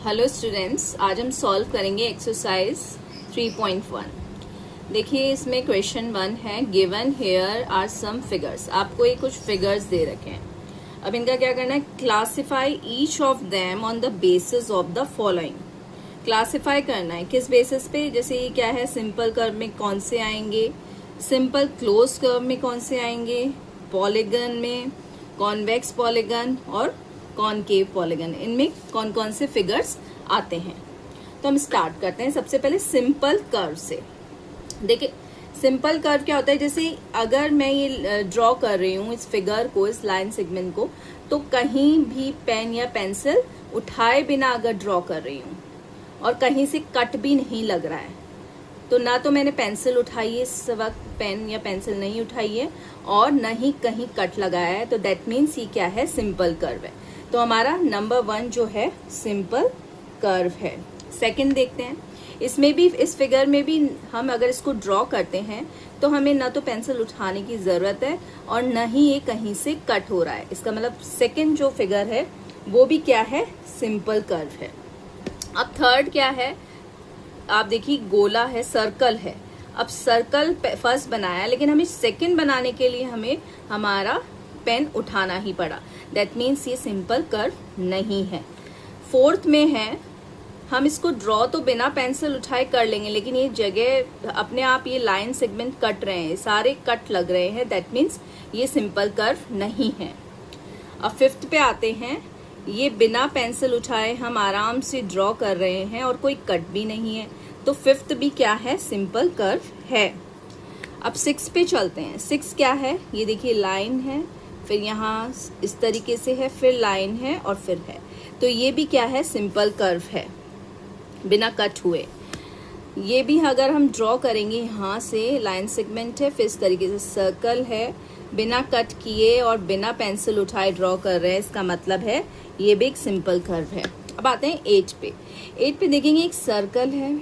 Hello students, आज हम solve करेंगे एक्सरसाइज 3.1। देखिए इसमें क्वेश्चन 1 है, given here are some figures. आपको ये कुछ फिगर्स दे रखे हैं। अब इनका क्या करना है, classify each of them on the basis of the following. Classify करना है किस बेसिस पे, जैसे ये क्या है, सिंपल कर्व में कौन से आएंगे, सिंपल क्लोज कर्व में कौन से आएंगे, पॉलीगन में, कॉन्वेक्स पॉलीगन और कॉनकेव पॉलीगन, इनमें कौन कौन से फिगर्स आते हैं। तो हम स्टार्ट करते हैं सबसे पहले सिंपल कर्व से। देखिए सिंपल कर्व क्या होता है, जैसे अगर मैं ये ड्रॉ कर रही हूँ इस फिगर को, इस लाइन सेगमेंट को, तो कहीं भी पेन या पेंसिल उठाए बिना अगर ड्रॉ कर रही हूँ और कहीं से कट भी नहीं लग रहा है, तो ना तो मैंने पेंसिल उठाई है इस वक्त, पेन या पेंसिल नहीं उठाई है, और न ही कहीं कट लगाया है, तो दैट मीन्स ये क्या है, सिंपल कर्व है। तो हमारा नंबर 1 जो है सिंपल कर्व है। सेकंड देखते हैं, इसमें भी, इस फिगर में भी हम अगर इसको ड्रॉ करते हैं तो हमें ना तो पेंसिल उठाने की जरूरत है और न ही ये कहीं से कट हो रहा है। इसका मतलब सेकंड जो फिगर है वो भी क्या है, सिंपल कर्व है। अब थर्ड क्या है, आप देखिए गोला है, सर्कल है। अब सर्कल फर्स्ट बनाया, लेकिन हमें सेकंड बनाने के लिए हमें हमारा पेन उठाना ही पड़ा, दैट मीन्स ये सिंपल कर्व नहीं है। फोर्थ में है, हम इसको ड्रॉ तो बिना पेंसिल उठाए कर लेंगे, लेकिन ये जगह अपने आप ये लाइन सेगमेंट कट रहे हैं, सारे कट लग रहे हैं, दैट मीन्स ये सिंपल कर्व नहीं है। अब फिफ्थ पे आते हैं, ये बिना पेंसिल उठाए हम आराम से ड्रॉ कर रहे हैं और कोई कट भी नहीं है, तो फिफ्थ भी क्या है, सिंपल कर्व है। अब 6 पे चलते हैं। 6 क्या है, ये देखिए लाइन है, फिर यहाँ इस तरीके से है, फिर लाइन है और फिर है, तो ये भी क्या है, सिंपल कर्व है बिना कट हुए। ये भी अगर हम ड्रॉ करेंगे, यहाँ से लाइन सेगमेंट है, फिर इस तरीके से सर्कल है, बिना कट किए और बिना पेंसिल उठाए ड्रॉ कर रहे हैं, इसका मतलब है ये भी एक सिंपल कर्व है। अब आते हैं 8 पे। 8 पे देखेंगे एक सर्कल है,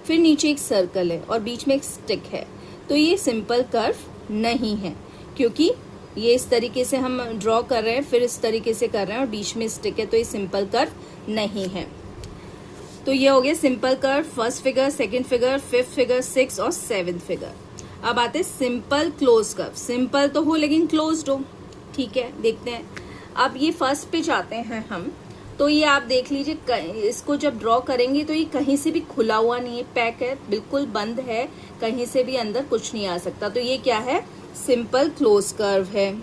फिर नीचे एक सर्कल है और बीच में एक स्टिक है, तो ये सिंपल कर्व नहीं है, क्योंकि ये इस तरीके से हम ड्रॉ कर रहे हैं, फिर इस तरीके से कर रहे हैं और बीच में स्टिक है, तो ये सिंपल कर्व नहीं है। तो ये हो गया simple curve, first figure, second figure, fifth figure, 6 और 7th फिगर। अब आते हैं सिंपल क्लोज कर्व। सिंपल तो हो लेकिन क्लोज्ड हो, ठीक है, देखते हैं। अब ये फर्स्ट पे जाते हैं हम, तो ये आप देख लीजिए, इसको जब ड्रॉ करेंगे तो ये कहीं से भी खुला हुआ नहीं है, पैक है, बिल्कुल बंद है, कहीं से भी अंदर कुछ नहीं आ सकता, तो ये क्या है, सिंपल क्लोज कर्व है।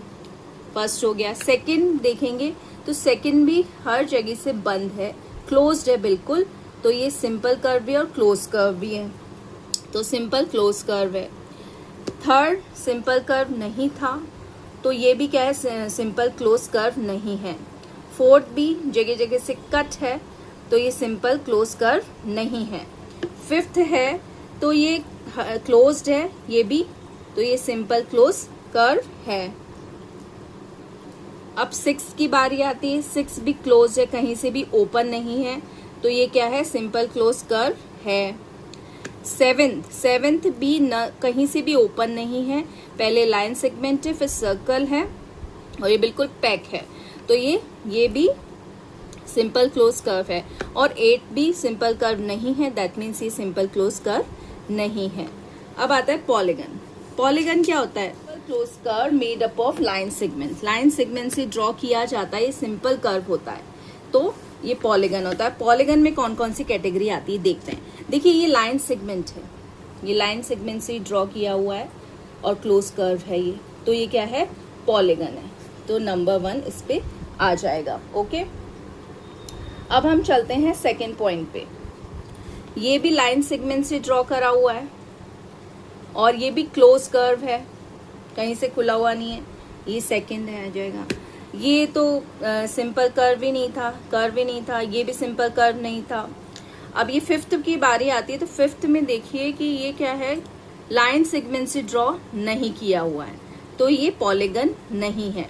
फर्स्ट हो गया। सेकंड देखेंगे तो सेकंड भी हर जगह से बंद है, क्लोज्ड है बिल्कुल, तो ये सिंपल कर्व भी और क्लोज कर्व भी है, तो सिंपल क्लोज कर्व है। थर्ड सिंपल कर्व नहीं था, तो ये भी क्या है, सिंपल क्लोज कर्व नहीं है। फोर्थ भी जगह जगह से कट है, तो ये सिंपल क्लोज कर्व नहीं है। फिफ्थ है, तो ये क्लोज्ड है, ये भी, तो ये सिंपल क्लोज कर्व है। अब 6 की बारी आती है। 6 भी क्लोज है, कहीं से भी ओपन नहीं है, तो ये क्या है, सिंपल क्लोज कर्व है। 7th भी न कहीं से भी ओपन नहीं है, पहले लाइन सेगमेंट है, फिर सर्कल है और ये बिल्कुल पैक है, तो ये भी सिंपल क्लोज कर्व है। और 8 भी सिंपल कर्व नहीं है, दैट मीन्स ये सिंपल क्लोज कर्व नहीं है। अब आता है पॉलीगन। पॉलीगन क्या होता है, close curve made up of line segment. Line segment से ड्रॉ किया जाता है, ये सिंपल कर्व होता है, तो ये पॉलीगन होता है। पॉलीगन में कौन कौन सी कैटेगरी आती है देखते हैं। देखिए ये लाइन सेगमेंट है, ये लाइन सेगमेंट से ड्रॉ किया हुआ है और क्लोज कर्व है ये, तो ये क्या है, पॉलीगन है, तो नंबर 1 इस पे आ जाएगा। ओके, अब हम चलते हैं सेकेंड पॉइंट पे। ये भी लाइन सेगमेंट से ड्रॉ करा हुआ है और ये भी क्लोज कर्व है, कहीं से खुला हुआ नहीं है, ये सेकंड है, आ जाएगा। ये तो सिंपल कर्व ही नहीं था, ये भी सिंपल कर्व नहीं था। अब ये फिफ्थ की बारी आती है, तो फिफ्थ में देखिए कि ये क्या है, लाइन सेगमेंट से ड्रॉ नहीं किया हुआ है, तो ये पॉलीगन नहीं है।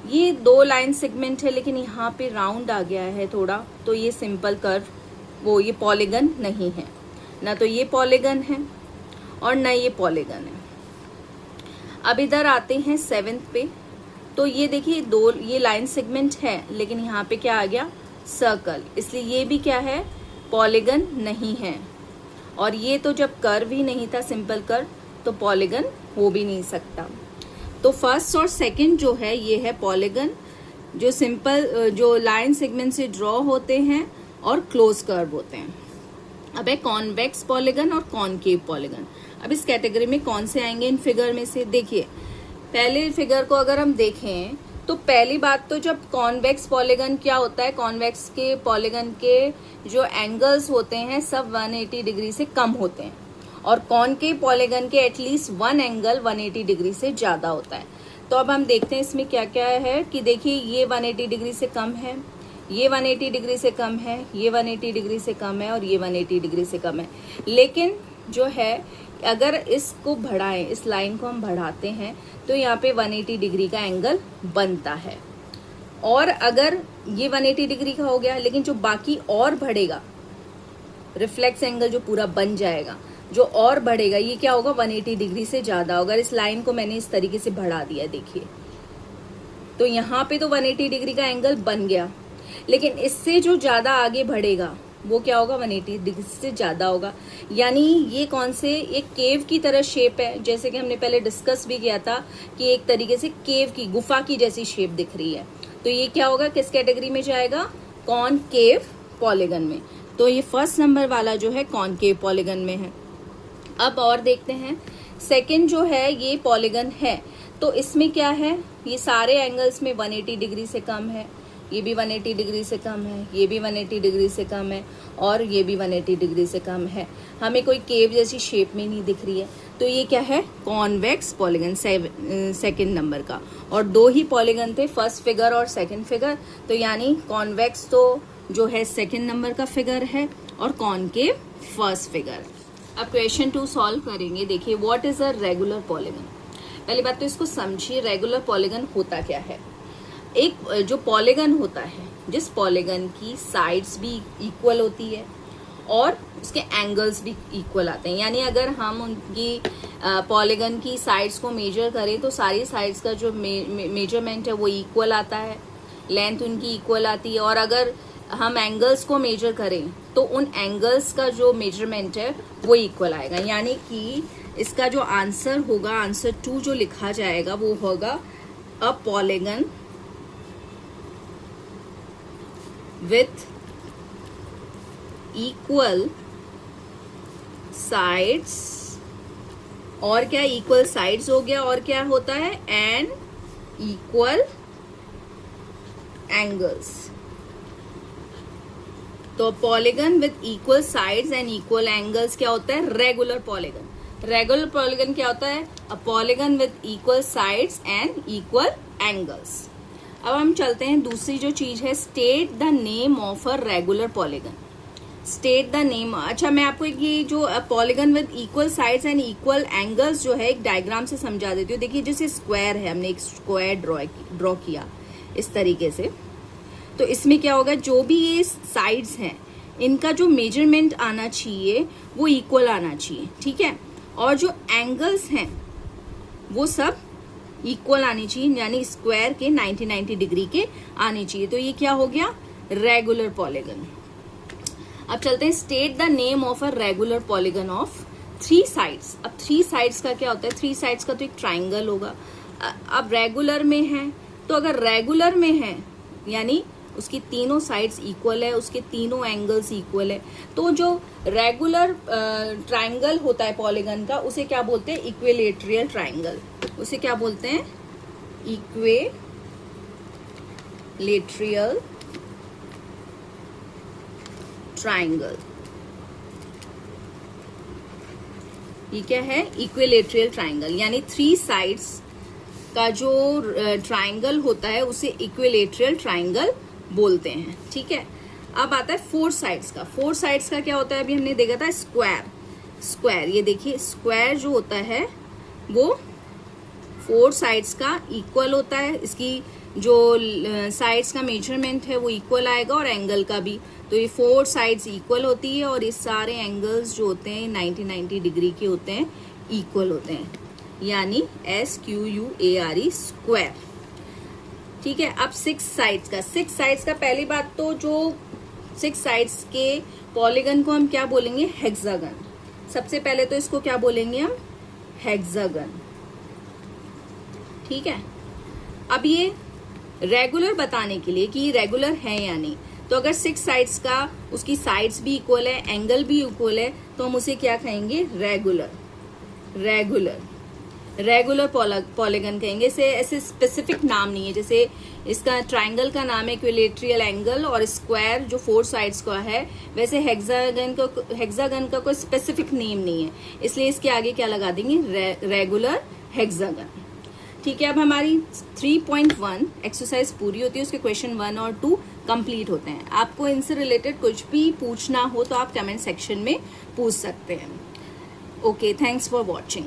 ये 2 लाइन सेगमेंट है, लेकिन यहाँ पे राउंड आ गया है थोड़ा, तो ये सिंपल कर्व, ये पॉलीगन नहीं है, ना तो ये पॉलीगन है और ना ये पॉलीगन है। अब इधर आते हैं 7th पे, तो ये देखिए ये लाइन सेगमेंट है, लेकिन यहाँ पे क्या आ गया, सर्कल, इसलिए ये भी क्या है, पॉलीगन नहीं है। और ये तो जब कर्व ही नहीं था, सिंपल कर्व, तो पॉलीगन हो भी नहीं सकता। तो फर्स्ट और सेकंड जो है ये है पॉलीगन, जो सिंपल जो लाइन सेगमेंट से ड्रॉ होते हैं और क्लोज कर्व होते हैं। अब है कॉन्वेक्स पॉलीगन और कॉनकेव पॉलीगन। अब इस कैटेगरी में कौन से आएंगे इन फिगर में से? देखिए, पहले फिगर को अगर हम देखें तो पहली बात तो जब कॉन्वेक्स पॉलीगन क्या होता है, कॉन्वेक्स के पॉलीगन के जो एंगल्स होते हैं सब 180 डिग्री से कम होते हैं, और कॉनकेव पॉलीगन के एटलीस्ट वन एंगल 180 डिग्री से ज्यादा होता है। तो अब हम देखते हैं इसमें क्या क्या है कि देखिए, ये 180 डिग्री से कम है, ये 180 डिग्री से कम है, ये 180 डिग्री से कम है, और ये 180 डिग्री से कम है। लेकिन जो है अगर इसको बढ़ाएं, इस लाइन को हम बढ़ाते हैं तो यहाँ पे 180 डिग्री का एंगल बनता है। और अगर ये 180 डिग्री का हो गया, लेकिन जो बाकी और बढ़ेगा, रिफ्लेक्स एंगल जो पूरा बन जाएगा, जो और बढ़ेगा, ये क्या होगा, 180 डिग्री से ज्यादा होगा। इस लाइन को मैंने इस तरीके से बढ़ा दिया, देखिए, तो यहाँ पे तो 180 डिग्री का एंगल बन गया, लेकिन इससे जो ज्यादा आगे बढ़ेगा वो क्या होगा, 180 डिग्री से ज्यादा होगा। यानी ये कौन से, एक केव की तरह शेप है, जैसे कि हमने पहले डिस्कस भी किया था कि एक तरीके से केव की, गुफा की जैसी शेप दिख रही है। तो ये क्या होगा, किस कैटेगरी में जाएगा, कॉनकेव पॉलीगन में। तो ये फर्स्ट नंबर वाला जो है कॉनकेव पॉलीगन में है। अब और देखते हैं, सेकंड जो है ये पॉलीगन है, तो इसमें क्या है, ये सारे एंगल्स में 180 डिग्री से कम है, ये भी 180 डिग्री से कम है, ये भी 180 डिग्री से कम है, और ये भी 180 डिग्री से कम है। हमें कोई केव जैसी शेप में नहीं दिख रही है। तो ये क्या है, कॉन्वेक्स पॉलीगन, सेकंड नंबर का। और दो ही पॉलीगन थे, फर्स्ट फिगर और सेकंड फिगर, तो यानी कॉन्वेक्स तो जो है सेकंड नंबर का फिगर है और कॉनकेव फर्स्ट फिगर। अब क्वेश्चन 2 सॉल्व करेंगे। देखिए, what is a regular polygon. पहली बात तो इसको समझिए, रेगुलर पॉलीगन होता क्या है। एक जो पॉलीगन होता है, जिस पॉलीगन की साइड्स भी इक्वल होती है और उसके एंगल्स भी इक्वल आते हैं, यानी अगर हम उनकी पॉलीगन की साइड्स को मेजर करें तो सारी साइड्स का जो मेजरमेंट है वो इक्वल आता है, लेंथ उनकी इक्वल आती है। और अगर हम एंगल्स को मेजर करें तो उन एंगल्स का जो मेजरमेंट है वो इक्वल आएगा। यानी कि इसका जो आंसर होगा, आंसर 2 जो लिखा जाएगा वो होगा a polygon with equal sides, और क्या, इक्वल साइड्स हो गया, और क्या होता है, एंड इक्वल एंगल्स। तो polygon with equal sides and equal angles क्या होता है, रेगुलर पॉलीगन। रेगुलर पॉलीगन क्या होता है, a polygon with equal sides and equal angles. अब हम चलते हैं, दूसरी जो चीज है, state the name of a regular polygon. State the name, अच्छा मैं आपको ये जो polygon with equal sides and equal angles जो है एक डायग्राम से समझा देती हूँ। देखिए, जैसे स्क्वायर है, हमने एक स्क्वायर ड्रॉ किया इस तरीके से, तो इसमें क्या होगा, जो भी ये साइड्स हैं इनका जो मेजरमेंट आना चाहिए वो इक्वल आना चाहिए, ठीक है। और जो एंगल्स हैं वो सब इक्वल आनी चाहिए, यानी स्क्वायर के 90 डिग्री के आनी चाहिए। तो ये क्या हो गया, रेगुलर पॉलीगन। अब चलते हैं, state the name of a regular polygon of 3 sides. अब 3 साइड्स का क्या होता है, 3 साइड्स का तो एक ट्राइंगल होगा। अब रेगुलर में है, तो अगर रेगुलर में है यानी उसकी तीनों साइड्स इक्वल है, उसके तीनों एंगल्स इक्वल है, तो जो रेगुलर ट्राइंगल होता है पॉलीगन का उसे क्या बोलते हैं, इक्विलेटरल ट्राइंगल। उसे क्या बोलते हैं, इक्विलेटरल ट्राइंगल। ये क्या है, इक्विलेटरल ट्राइंगल, यानी 3 साइड्स का जो ट्राइंगल होता है उसे इक्विलेटरल ट्राइंगल बोलते हैं, ठीक है। अब आता है 4 साइड्स का। 4 साइड्स का क्या होता है, अभी हमने देखा था स्क्वायर। ये देखिए, स्क्वायर जो होता है वो 4 साइड्स का इक्वल होता है, इसकी जो साइड्स का मेजरमेंट है वो इक्वल आएगा और एंगल का भी। तो ये 4 साइड्स इक्वल होती है और ये सारे एंगल्स जो होते हैं 90 डिग्री के होते हैं, इक्वल होते हैं, यानी SQUARE स्क्वायर, ठीक है। अब 6 साइड्स का पहली बात तो जो 6 साइड्स के पॉलीगन को हम क्या बोलेंगे, हेक्सागन। सबसे पहले तो इसको क्या बोलेंगे हम, हेक्सागन। ठीक है। अब ये रेगुलर बताने के लिए कि ये रेगुलर है या नहीं, तो अगर 6 साइड्स का उसकी साइड्स भी इक्वल है, एंगल भी इक्वल है, तो हम उसे क्या कहेंगे, रेगुलर पॉलीगन कहेंगे। इसे ऐसे स्पेसिफिक नाम नहीं है, जैसे इसका ट्रायंगल का नाम है इक्विलेटरल एंगल और स्क्वायर जो 4 साइड्स का है, वैसे हेक्सागन का कोई स्पेसिफिक नेम नहीं है, इसलिए इसके आगे क्या लगा देंगे, रेगुलर हेक्सागन। ठीक है। अब हमारी 3.1 एक्सरसाइज पूरी होती है, उसके क्वेश्चन 1 और 2 कंप्लीट होते हैं। आपको इनसे रिलेटेड कुछ भी पूछना हो तो आप कमेंट सेक्शन में पूछ सकते हैं। Okay, thanks for watching.